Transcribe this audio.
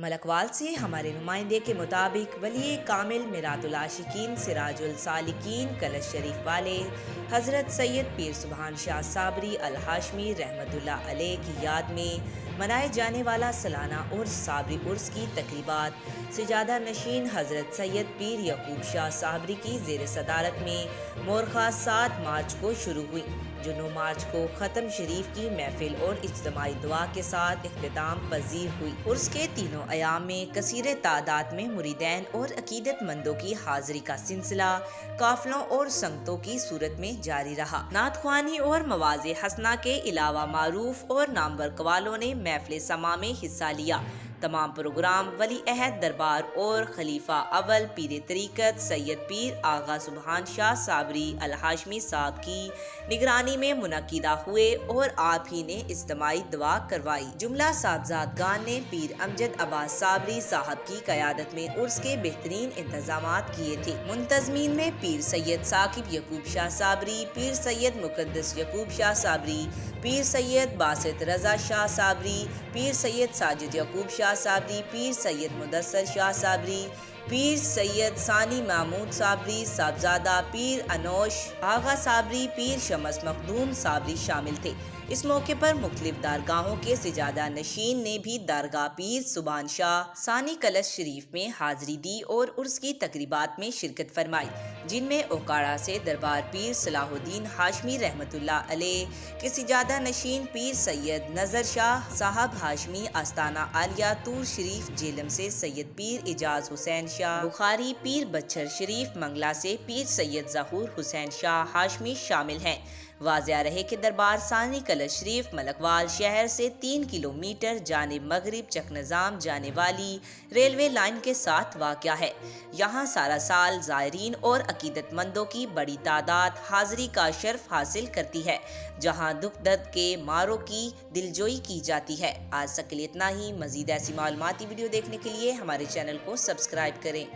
मलकवाल से हमारे नुमाइंदे के मुताबिक वली कामिल मिरातुल आशिकीन सिराजुल सालिकीन कलश शरीफ वाले हज़रत सैयद पीर सुभान शाह साबरी अल हाशमी रहमतुल्लाह अलैह की याद में मनाए जाने वाला सालाना उर्स साबरी उर्स की तकरीबात सजादा नशीन हज़रत सैयद पीर यकूब शाह साबरी की ज़ेर सदारत में मोरखा 7 मार्च को शुरू हुई, जो 9 मार्च को ख़त्म शरीफ की महफिल और इज्तिमाई दुआ के साथ इख्तिताम पजीर हुई। उर्स के तीनों अयाम में कसीर तादाद में मुरीदैन और अकीदतमंदों की हाजिरी का सिलसिला काफिलों और संगतों की सूरत में जारी रहा। नातख्वानी और मवाज़े हसना के अलावा मारूफ और नामवर कवालों ने महफिल समा में हिस्सा लिया। तमाम प्रोग्राम वली अहद दरबार और खलीफा अव्वल पीर तरीक़त सैयद पीर आगा सुभान शाह साबरी अल हाशमी साहब की निगरानी में मुनक्किदा हुए और आप ही ने इज्तिमाई दुआ करवाई। जुमला साहबजादगान ने पीर अमजद अब्बास साबरी साहब की क़यादत में उर्स के बेहतरीन इंतजामात किए थे। मुंतज़मीन में पीर सैयद साकिब यकूब शाह साबरी, पीर सैयद मुकद्दस यकूब शाह साबरी, पीर सैयद बासित रजा शाह साबरी, पीर सैयद साजिद यकूब शाह साबरी, पीर सैयद मुदस्सर शाह साबरी, पीर सैयद सानी महमूद साबरी, साहबजादा पीर अनोश आगा साबरी, पीर शमस मखदूम साबरी शामिल थे। इस मौके पर मुख्तलिफ दारगाहों के सजादा नशीन ने भी दारगाह पीर सुभान शाह सानी कलश शरीफ में हाजिरी दी और उर्स की तकरीबात में शिरकत फरमाई, जिनमें ओकाड़ा से दरबार पीर सलाहुद्दीन हाशमी रहमतुल्लाह अलैह के सजादा नशीन पीर सैयद नजर शाह साहब हाशमी आस्ताना आलिया तूर शरीफ जेलम से सैयद पीर इजाज हुसैन शाह बुखारी, पीर बच्छर शरीफ मंगला से पीर सैयद जहूर हुसैन शाह हाशमी शामिल हैं। वाज़िया रहे कि दरबार सानी कलश शरीफ मलकवाल शहर से 3 किलोमीटर जानिब मगरिब चकनजाम जाने वाली रेलवे लाइन के साथ वाक़या है। यहाँ सारा साल ज़ायरीन और अकीदतमंदों की बड़ी तादाद हाज़िरी का शर्फ हासिल करती है, जहाँ दुख दर्द के मारों की दिलजोई की जाती है। आज तक के लिए इतना ही। मज़ीद ऐसी मालूमाती वीडियो देखने के लिए हमारे चैनल को सब्सक्राइब करें।